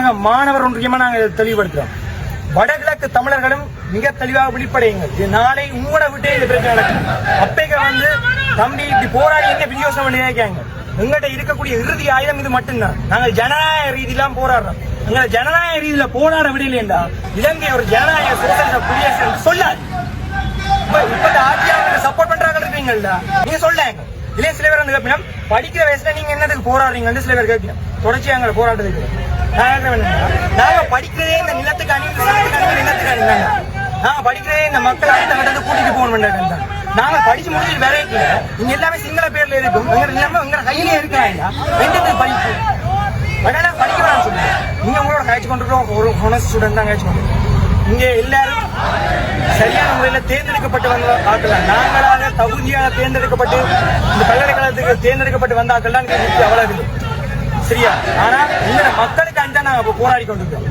தமிழக மாணவர் ஒன்றியமா நாங்கள் தெளிவுபடுத்துறோம். வடகிழக்கு தமிழர்களும் மிக தெளிவாக விழிப்படையுங்கள். இது நாளை உங்களோட விட்டே இந்த பிரச்சனை நடக்கும். அப்பைக்கு தம்பி இப்படி போராடி என்ன பிரயோசனம் பண்ணியாங்க. எங்கள்கிட்ட இருக்கக்கூடிய இறுதி ஆயுதம் இது மட்டும்தான். நாங்கள் ஜனநாயக ரீதியெல்லாம் போராடுறோம். எங்களை ஜனநாயக ரீதியில போராட விடலையா இலங்கை ஒரு ஜனநாயக சோசியலிச குடியரசு சொல்லாது. இப்ப ஆட்சியாளர்கள் சப்போர்ட் பண்றாங்க இருக்கீங்கல்ல, நீங்க சொல்லாங்க. இல்லையே சில பேர் வந்து கேட்பீங்க, படிக்கிற வயசுல நீங்க என்னதுக்கு போராடுறீங்கன்னு சில பேர் கேட்பீங்க. தொடர்ச்சி எங்களை போராட்டத்துக்கு நாங்க படிக்கிறதே இந்த நிலத்துக்கு அணிந்து நிலத்துக்கு அணிந்தாங்க. நாங்க படிக்கிறதே இந்த மக்களை அடுத்த கட்டத்துக்கு கூட்டிட்டு போகணும். நாங்க படிச்சு முடிச்சு வேற இங்க எல்லாமே சிங்கள பேர்ல இருக்கும். எங்க கையிலே இருக்காங்க படிப்பு படிக்க வேணாம் சொல்லுங்க. நீங்க உங்களோட கழிச்சு கொண்டிருக்கோம். ஒரு ஹொனஸ்ட் ஸ்டூடெண்ட் தான் கழிச்சு கொண்டிருக்கோம். இங்க எல்லாரும் சரியான முறையில தேர்ந்தெடுக்கப்பட்டு வந்த ஆட்கள். நாங்களாக தகுதியாக தேர்ந்தெடுக்கப்பட்டு இந்த பல்கலைக்கழகத்துக்கு தேர்ந்தெடுக்கப்பட்டு வந்த ஆட்கள் தான் அவ்வளவு சரியா. ஆனா இந்த மக்களுக்கு அஞ்சா நாங்க போராடி கொண்டிருக்கோம்.